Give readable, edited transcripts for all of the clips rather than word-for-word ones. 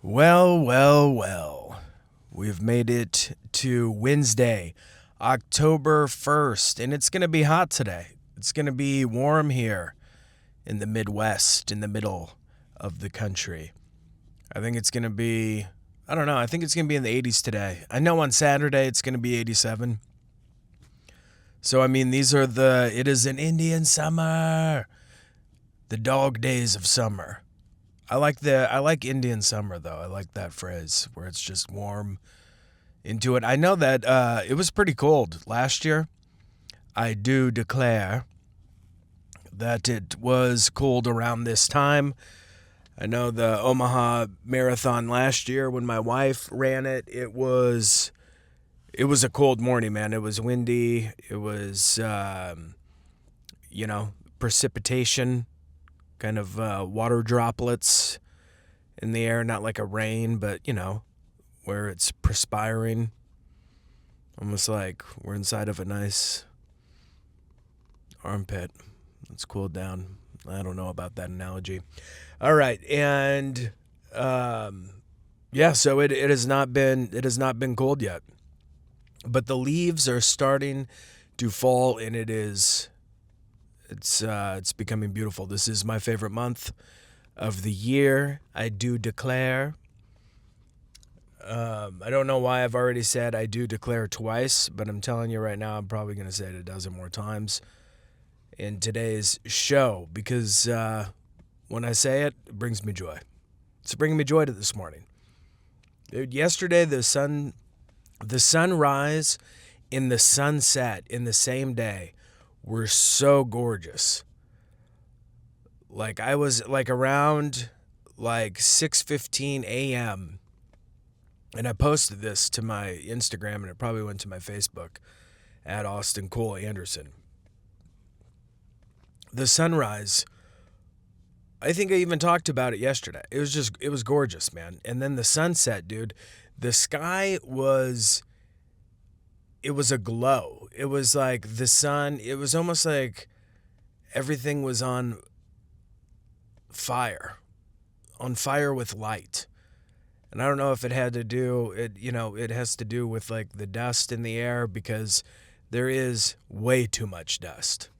Well, well, well. We've made it to Wednesday, October 1st, and it's going to be hot today. It's going to be warm here in the Midwest, in the middle of the country. I think it's going to be, I don't know, I think it's going to be in the 80s today. I know on Saturday it's going to be 87. So, I mean, it is an Indian summer, the dog days of summer. I like Indian summer though. I like that phrase where it's just warm into it. I know that it was pretty cold last year. I do declare that it was cold around this time. I know the Omaha Marathon last year when my wife ran it, it was a cold morning, man. It was windy. It was precipitation, kind of water droplets in the air, not like a rain, but, where it's perspiring. Almost like we're inside of a nice armpit. It's cooled down. I don't know about that analogy. All right, and so it has not been cold yet. But the leaves are starting to fall, and it's becoming beautiful. This is my favorite month of the year. I do declare. I don't know why I've already said I do declare twice, but I'm telling you right now, I'm probably going to say it a dozen more times in today's show because when I say it, it brings me joy. It's bringing me joy to this morning. Dude, yesterday, the sunrise and the sunset in the same day were so gorgeous. Like I was like around like 6:15 a.m. and I posted this to my Instagram and it probably went to my Facebook at Austin Cole Anderson. The sunrise, I think I even talked about it yesterday. It was gorgeous, man. And then the sunset, dude, the sky was aglow. It was like the sun, it was almost like everything was on fire with light. And I don't know if it has to do with like the dust in the air because there is way too much dust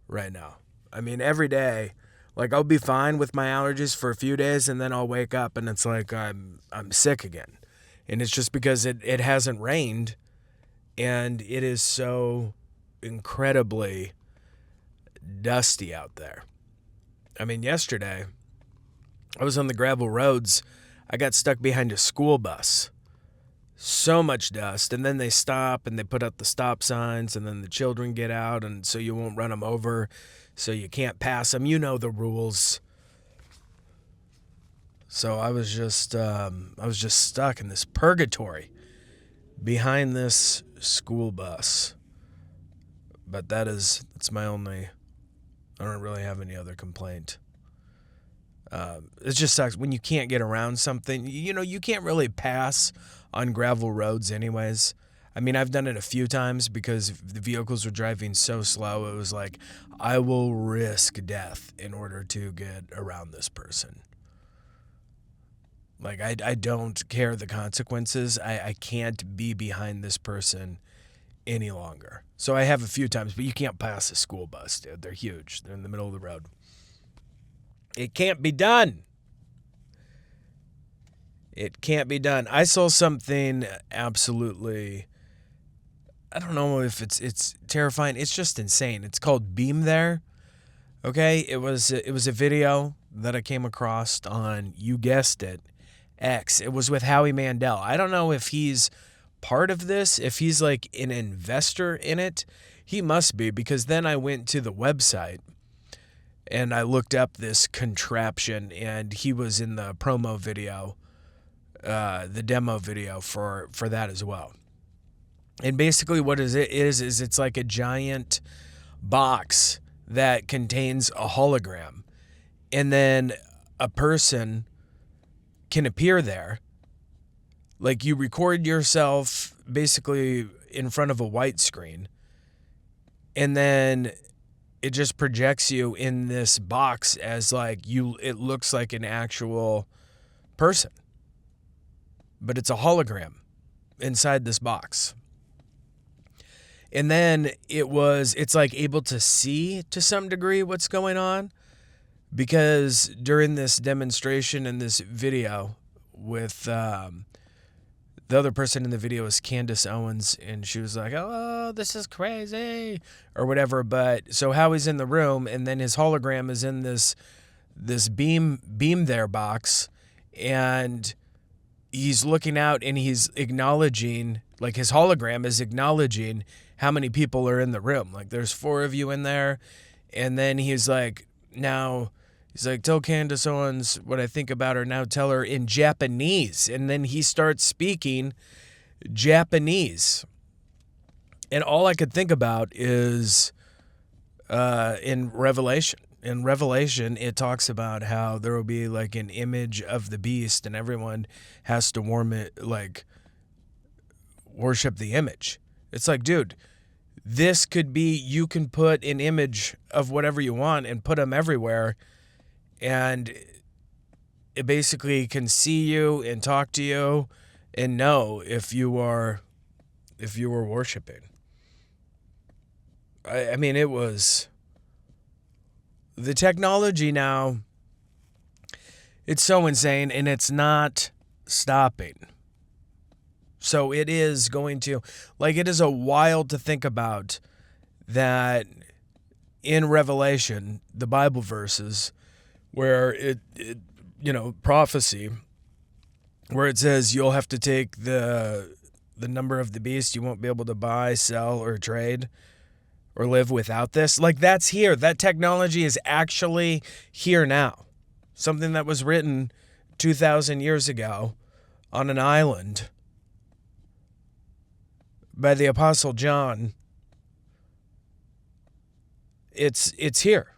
right now. I mean, every day, like I'll be fine with my allergies for a few days and then I'll wake up and it's like I'm sick again. And it's just because it hasn't rained and it is so incredibly dusty out there. I mean, yesterday, I was on the gravel roads. I got stuck behind a school bus. So much dust. And then they stop and they put up the stop signs and then the children get out and so you won't run them over. So you can't pass them. You know the rules. So I was just stuck in this purgatory behind this school bus. But it's my only, I don't really have any other complaint. It just sucks when you can't get around something. You can't really pass on gravel roads anyways. I mean, I've done it a few times because the vehicles were driving so slow. It was like, I will risk death in order to get around this person. Like, I don't care the consequences. I can't be behind this person any longer. So I have a few times, but you can't pass a school bus, dude. They're huge. They're in the middle of the road. It can't be done. It can't be done. I saw something absolutely, I don't know if it's terrifying. It's just insane. It's called Beam There. Okay? It was a video that I came across on, you guessed it, X. It was with Howie Mandel. I don't know if he's part of this, if he's like an investor in it. He must be, because then I went to the website and I looked up this contraption and he was in the promo video, the demo video for that as well. And basically what is it's like a giant box that contains a hologram. And then a person can appear there. Like you record yourself basically in front of a white screen. And then it just projects you in this box as like it looks like an actual person. but it's a hologram inside this box. And then it's like able to see to some degree what's going on, because during this demonstration in this video with the other person in the video was Candace Owens, and she was like, oh, this is crazy or whatever. But so Howie's in the room, and then his hologram is in this beam there box, and he's looking out and he's acknowledging, like his hologram is acknowledging how many people are in the room. Like there's 4 of you in there. And then he's like, tell Candace Owens what I think about her. Now tell her in Japanese. And then he starts speaking Japanese. And all I could think about is in Revelation. In Revelation, it talks about how there will be like an image of the beast, and everyone has to worship the image. It's like, dude, this could be, you can put an image of whatever you want and put them everywhere, and it basically can see you and talk to you and know if you were worshiping. I mean, it was the technology now. It's so insane, and it's not stopping. So it is going to, it is a wild to think about that in Revelation, the Bible verses, where it prophecy, where it says you'll have to take the number of the beast, you won't be able to buy, sell, or trade, or live without this. Like, that's here. That technology is actually here now. Something that was written 2,000 years ago on an island by the Apostle John. It's here.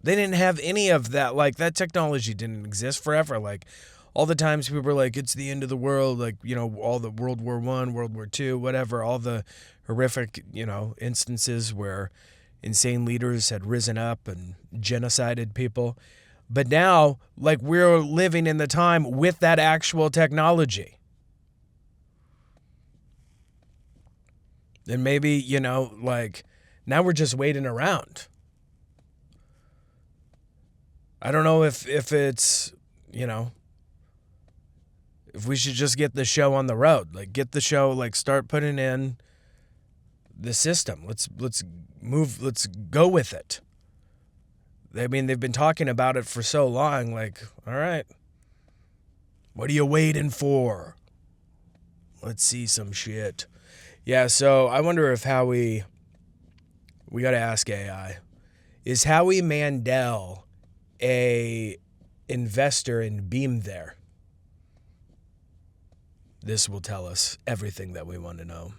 They didn't have any of that. Like, that technology didn't exist forever. Like, all the times people were like, it's the end of the world. Like, all the World War I, World War II, whatever, all the horrific, instances where insane leaders had risen up and genocided people. But now, we're living in the time with that actual technology. And maybe, now we're just waiting around. I don't know if it's, if we should just get the show on the road. Get the show, start putting in the system. Let's move, let's go with it. I mean, they've been talking about it for so long. All right, what are you waiting for? Let's see some shit. Yeah, so I wonder if we got to ask AI, is Howie Mandel a investor in Beam there? This will tell us everything that we want to know.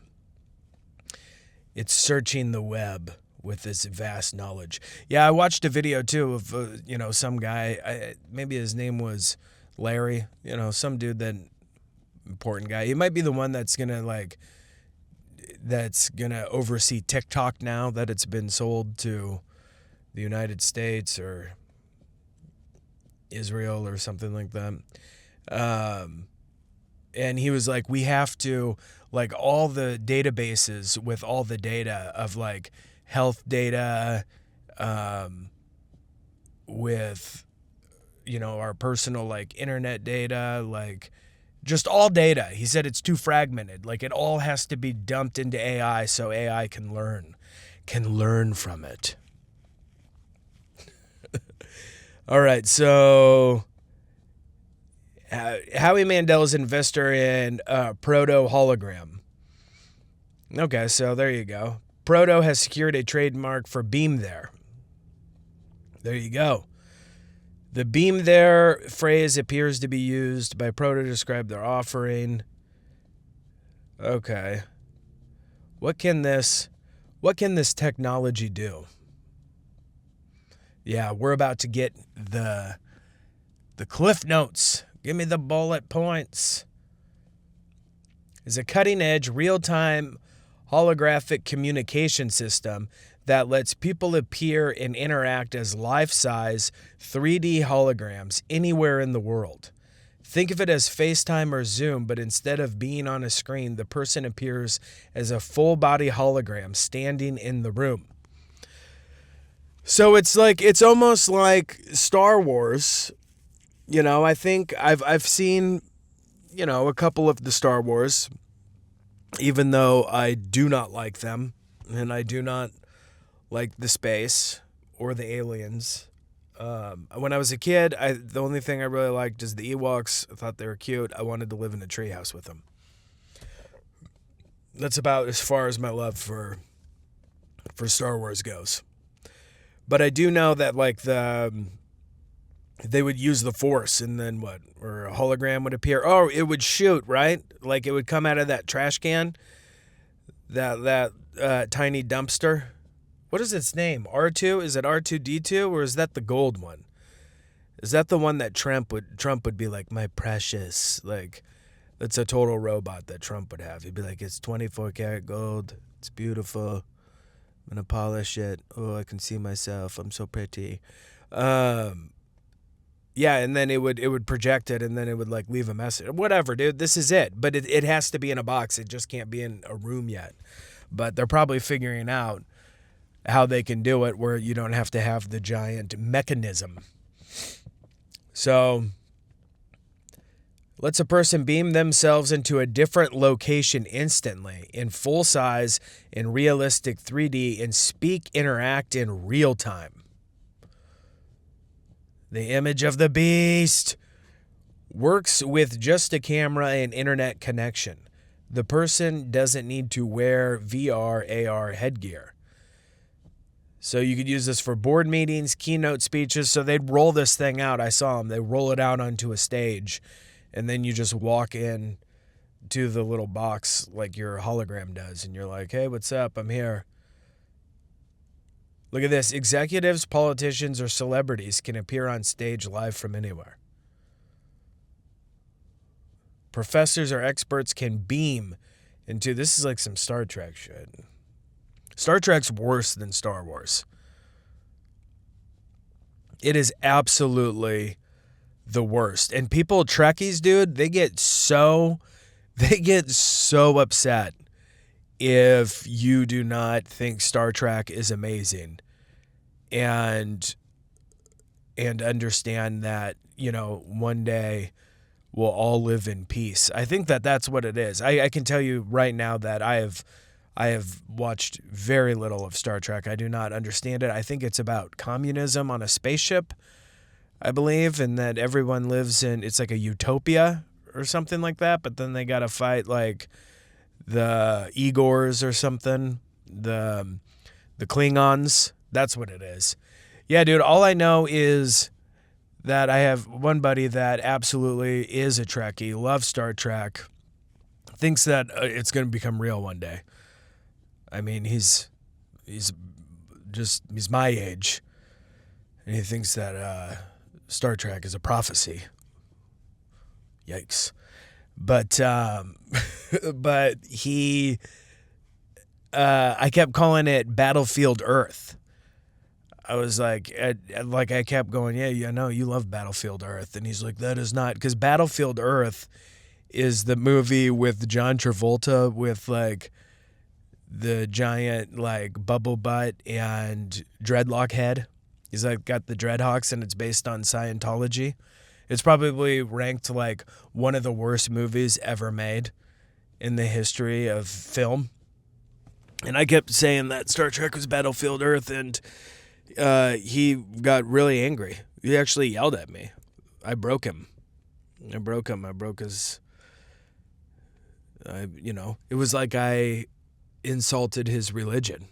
It's searching the web with this vast knowledge. Yeah, I watched a video too of some guy. Maybe his name was Larry. Some dude, that important guy. He might be the one that's gonna oversee TikTok now that it's been sold to the United States or Israel or something like that. And he was like, we have to, all the databases with all the data of health data, with, our personal internet data, just all data. He said it's too fragmented. It all has to be dumped into AI so AI can learn from it. All right, so Howie Mandel is an investor in Proto Hologram. Okay, so there you go. Proto has secured a trademark for Beam there. There you go. The Beam there phrase appears to be used by Proto to describe their offering. Okay. What can this technology do? Yeah, we're about to get the Cliff Notes. Give me the bullet points. Is a cutting-edge, real-time holographic communication system that lets people appear and interact as life-size 3D holograms anywhere in the world. Think of it as FaceTime or Zoom, but instead of being on a screen, the person appears as a full-body hologram standing in the room. So it's almost like Star Wars. I think I've seen, a couple of the Star Wars, even though I do not like them, and I do not like the space or the aliens. When I was a kid, the only thing I really liked is the Ewoks. I thought they were cute. I wanted to live in a treehouse with them. That's about as far as my love for Star Wars goes. But I do know that they would use the Force, and then or a hologram would appear. Oh, it would shoot, right? Like it would come out of that trash can, that tiny dumpster. What is its name? R2? Is it R2D2, or is that the gold one? Is that the one that Trump would be like, my precious? Like, that's a total robot that Trump would have. He'd be like, it's 24 karat gold. It's beautiful. I'm gonna polish it. Oh, I can see myself. I'm so pretty. Yeah, and then it would project it, and then it would like leave a message. Whatever, dude. This is it. But it has to be in a box. It just can't be in a room yet. But they're probably figuring out how they can do it where you don't have to have the giant mechanism. So, lets a person beam themselves into a different location instantly, in full size, in realistic 3D, and speak, interact in real time. The image of the beast works with just a camera and internet connection. The person doesn't need to wear VR, AR headgear. So you could use this for board meetings, keynote speeches. So they'd roll this thing out. I saw them. They roll it out onto a stage, and then you just walk in to the little box like your hologram does, and you're like, hey, what's up? I'm here. Look at this. Executives, politicians, or celebrities can appear on stage live from anywhere. Professors or experts can beam into, this is like some Star Trek shit. Star Trek's worse than Star Wars. It is absolutely the worst. And people, Trekkies, dude, they get so upset if you do not think Star Trek is amazing and understand that, one day we'll all live in peace. I think that that's what it is. I can tell you right now that I have watched very little of Star Trek. I do not understand it. I think it's about communism on a spaceship, I believe, and that everyone lives in, it's like a utopia or something like that, but then they got to fight like the Igors or something, the Klingons. That's what it is. Yeah, dude, all I know is that I have one buddy that absolutely is a Trekkie, loves Star Trek, thinks that it's going to become real one day. I mean, he's my age, and he thinks that Star Trek is a prophecy. Yikes! But I kept calling it Battlefield Earth. I was like, I kept going, yeah, no, you love Battlefield Earth, and he's like, that is not, because Battlefield Earth is the movie with John Travolta with like the giant like bubble butt and dreadlock head. He's like got the dreadlocks, and it's based on Scientology. It's probably ranked like one of the worst movies ever made in the history of film. And I kept saying that Star Trek was Battlefield Earth, and he got really angry. He actually yelled at me. I broke him. I broke his, it was like I insulted his religion,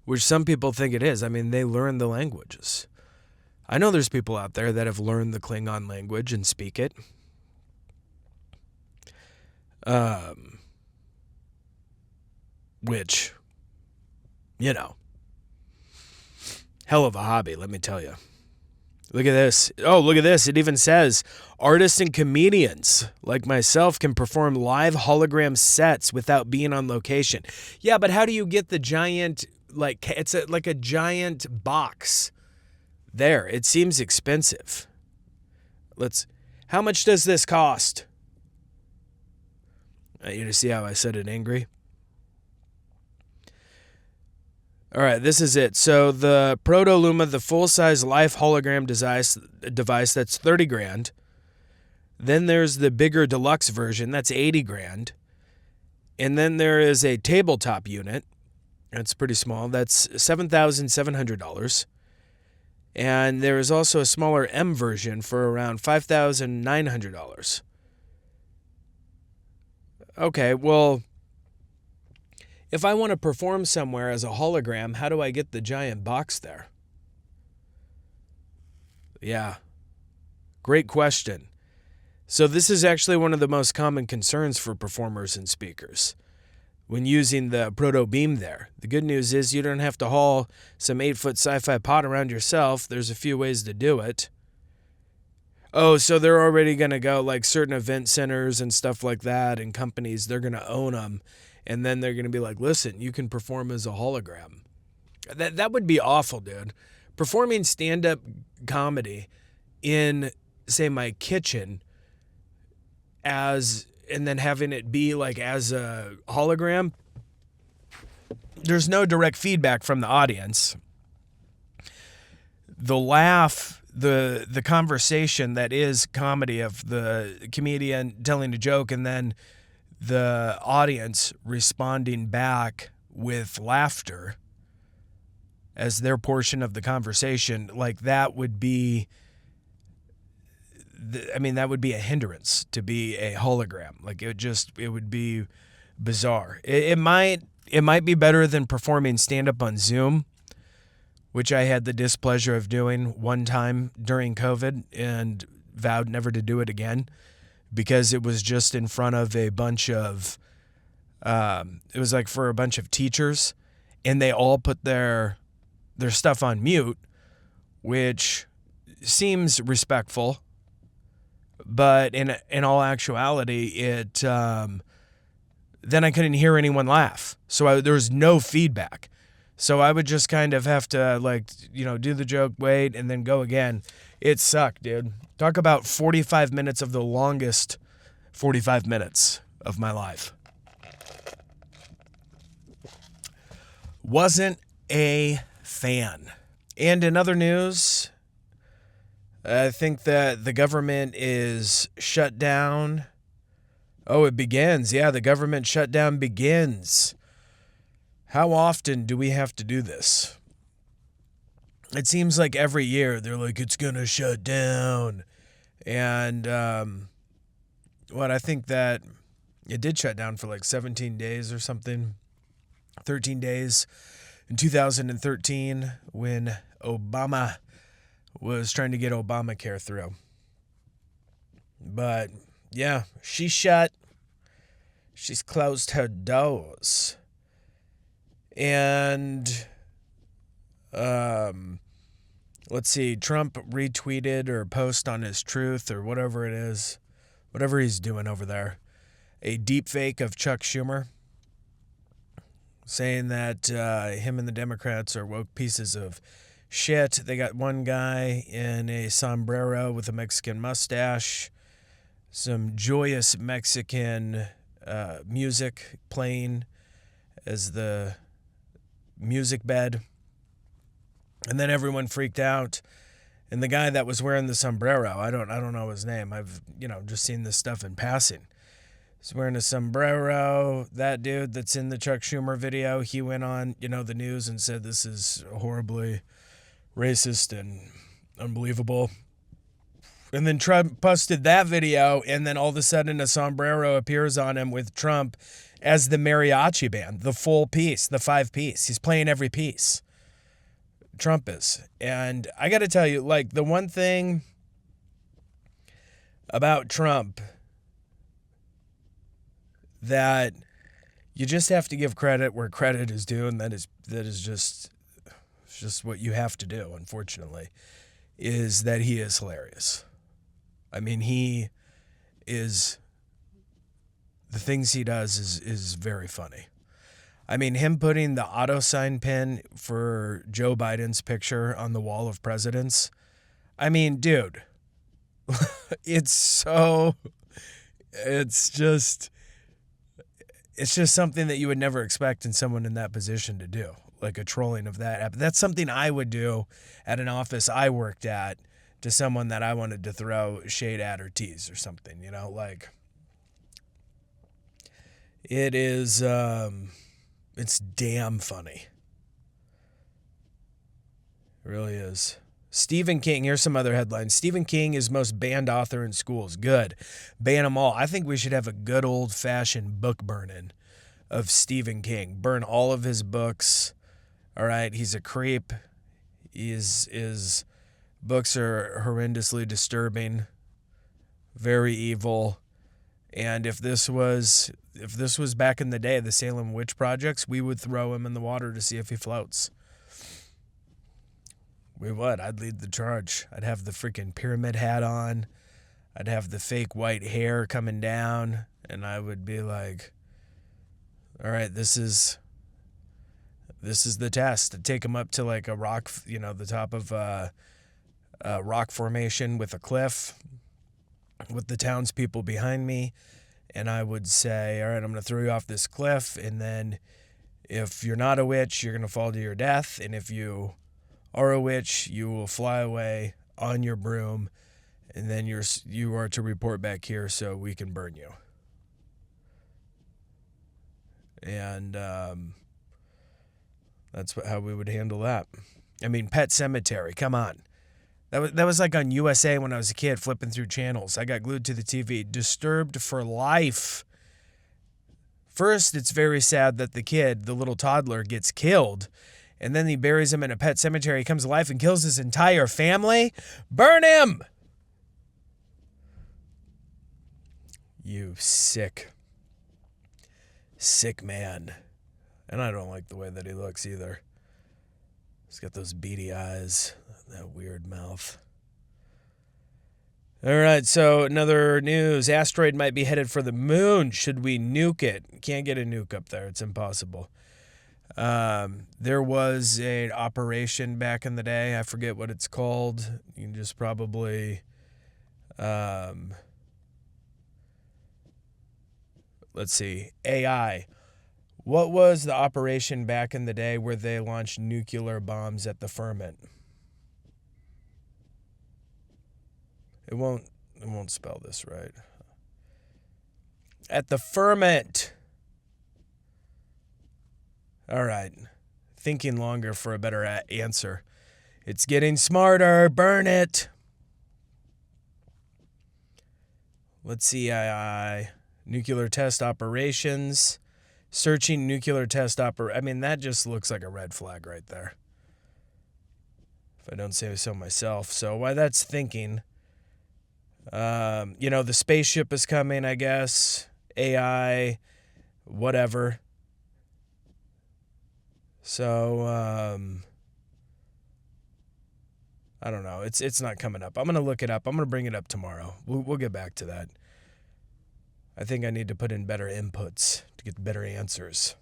which some people think it is. I mean, they learn the languages. I know there's people out there that have learned the Klingon language and speak it. Which, hell of a hobby, let me tell you. Look at this. Oh, look at this. It even says artists and comedians like myself can perform live hologram sets without being on location. Yeah, but how do you get the giant, it's like a giant box there? It seems expensive. How much does this cost? You see how I said it angry? All right, this is it. So the Proto Luma, the full-size life hologram device, that's 30 grand. Then there's the bigger deluxe version, that's 80 grand. And then there is a tabletop unit. That's pretty small. That's $7,700. And there is also a smaller M version for around $5,900. Okay, well, if I want to perform somewhere as a hologram, how do I get the giant box there? Yeah, great question. So this is actually one of the most common concerns for performers and speakers when using the proto beam there. The good news is you don't have to haul some 8-foot sci-fi pod around yourself. There's a few ways to do it. Oh, so they're already going to go like certain event centers and stuff like that, and companies, they're going to own them. And then they're going to be like, listen, you can perform as a hologram. That would be awful, dude. Performing stand-up comedy in, say, my kitchen and then having it be like as a hologram, there's no direct feedback from the audience. The laugh, the conversation that is comedy of the comedian telling a joke and then the audience responding back with laughter as their portion of the conversation, like that would be, that would be a hindrance to be a hologram. Like it would be bizarre. It might be better than performing stand-up on Zoom, which I had the displeasure of doing one time during COVID and vowed never to do it again. Because it was just in front of a bunch of, it was like for a bunch of teachers, and they all put their stuff on mute, which seems respectful, but in all actuality, it then I couldn't hear anyone laugh, so there was no feedback. So I would just kind of have to do the joke, wait, and then go again. It sucked, dude. Talk about 45 minutes of the longest 45 minutes of my life. Wasn't a fan. And in other news, I think that the government is shut down. Oh, it begins. Yeah, the government shutdown begins. How often do we have to do this? It seems like every year they're like, it's going to shut down. And I think that it did shut down for like 17 days or something, 13 days in 2013 when Obama was trying to get Obamacare through. But yeah, she's closed her doors. And let's see, Trump retweeted or posted on his Truth or whatever it is, whatever he's doing over there, a deep fake of Chuck Schumer saying that him and the Democrats are woke pieces of shit. They got one guy in a sombrero with a Mexican mustache, some joyous Mexican music playing as the music bed. And then everyone freaked out. And the guy that was wearing the sombrero, I don't know his name. I've, just seen this stuff in passing. He's wearing a sombrero. That dude that's in the Chuck Schumer video, he went on, the news and said this is horribly racist and unbelievable. And then Trump posted that video, and then all of a sudden a sombrero appears on him with Trump as the mariachi band, the full piece, the 5-piece. He's playing every piece. Trump is. And I got to tell you, the one thing about Trump that you just have to give credit where credit is due, and that is just what you have to do, unfortunately, is that he is hilarious. I mean, he is, the things he does is very funny. I mean, him putting the auto sign pin for Joe Biden's picture on the wall of presidents. I mean, dude, It's just something that you would never expect in someone in that position to do, like a trolling of that. That's something I would do at an office I worked at to someone that I wanted to throw shade at or tease or something, like it is, it's damn funny. It really is. Stephen King, here's some other headlines. Stephen King is most banned author in schools. Good. Ban them all. I think we should have a good old-fashioned book burning of Stephen King. Burn all of his books. All right, he's a creep. His books are horrendously disturbing, very evil. And if this was back in the day, the Salem witch projects, we would throw him in the water to see if he floats. We would. I'd lead the charge. I'd have the freaking pyramid hat on. I'd have the fake white hair coming down, and I would be like, all right, this is the test. I'd take him up to like a rock, the top of a rock formation with a cliff with the townspeople behind me, and I would say, all right, I'm going to throw you off this cliff, and then if you're not a witch, you're going to fall to your death, and if you are a witch, you will fly away on your broom, and then you are to report back here so we can burn you. And that's how we would handle that. I mean, Pet Sematary, come on. That was like on USA when I was a kid, flipping through channels. I got glued to the TV. Disturbed for life. First, it's very sad that the kid, the little toddler, gets killed. And then he buries him in a pet cemetery. He comes to life and kills his entire family. Burn him! You sick man. And I don't like the way that he looks either. He's got those beady eyes, that weird mouth. All right, so another news. Asteroid might be headed for the moon. Should we nuke it? Can't get a nuke up there. It's impossible. There was an operation back in the day. I forget what it's called. You can just probably, let's see, AI. What was the operation back in the day where they launched nuclear bombs at the firmament? It won't spell this right. At the firmament. All right. Thinking longer for a better answer. It's getting smarter. Burn it. Let's see. Nuclear test operations. Searching nuclear test I mean, that just looks like a red flag right there. If I don't say so myself. So why that's thinking. The spaceship is coming, I guess. AI. Whatever. So, I don't know. It's not coming up. I'm going to look it up. I'm going to bring it up tomorrow. We'll get back to that. I think I need to put in better inputs to get better answers.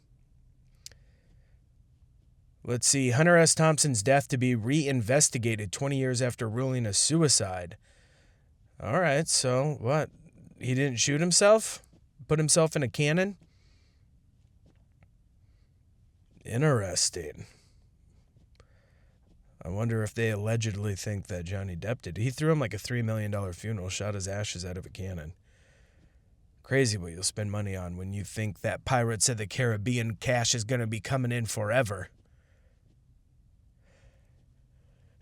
Let's see. Hunter S. Thompson's death to be reinvestigated 20 years after ruling a suicide. All right. So what? He didn't shoot himself? Put himself in a cannon? Interesting. I wonder if they allegedly think that Johnny Depp did. He threw him like a $3 million funeral, shot his ashes out of a cannon. Crazy what you'll spend money on when you think that Pirates of the Caribbean cash is going to be coming in forever.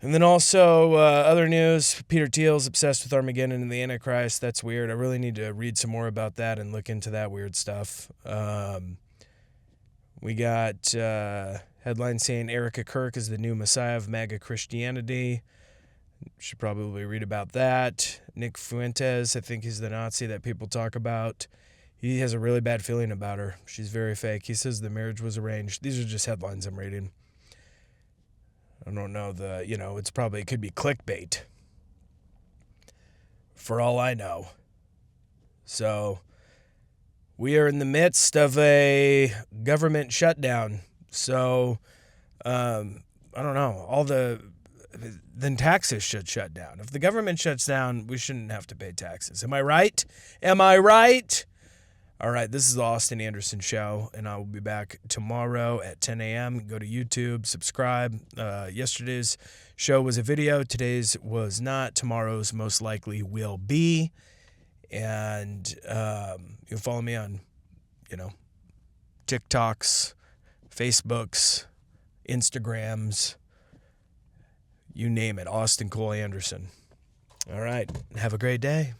And then also, other news, Peter Thiel's obsessed with Armageddon and the Antichrist. That's weird. I really need to read some more about that and look into that weird stuff. We got headlines saying Erica Kirk is the new messiah of MAGA Christianity. Should probably read about that. Nick Fuentes, I think he's the Nazi that people talk about. He has a really bad feeling about her. She's very fake. He says the marriage was arranged. These are just headlines I'm reading. I don't know it could be clickbait. For all I know. So, we are in the midst of a government shutdown. So, I don't know. All the then taxes should shut down. If the government shuts down, we shouldn't have to pay taxes. Am I right? Am I right? All right, this is the Austin Anderson Show, and I will be back tomorrow at 10 a.m. Go to YouTube, subscribe. Yesterday's show was a video. Today's was not. Tomorrow's most likely will be. And you'll follow me on, TikToks, Facebooks, Instagrams, you name it, Austin Cole Anderson. All right, have a great day.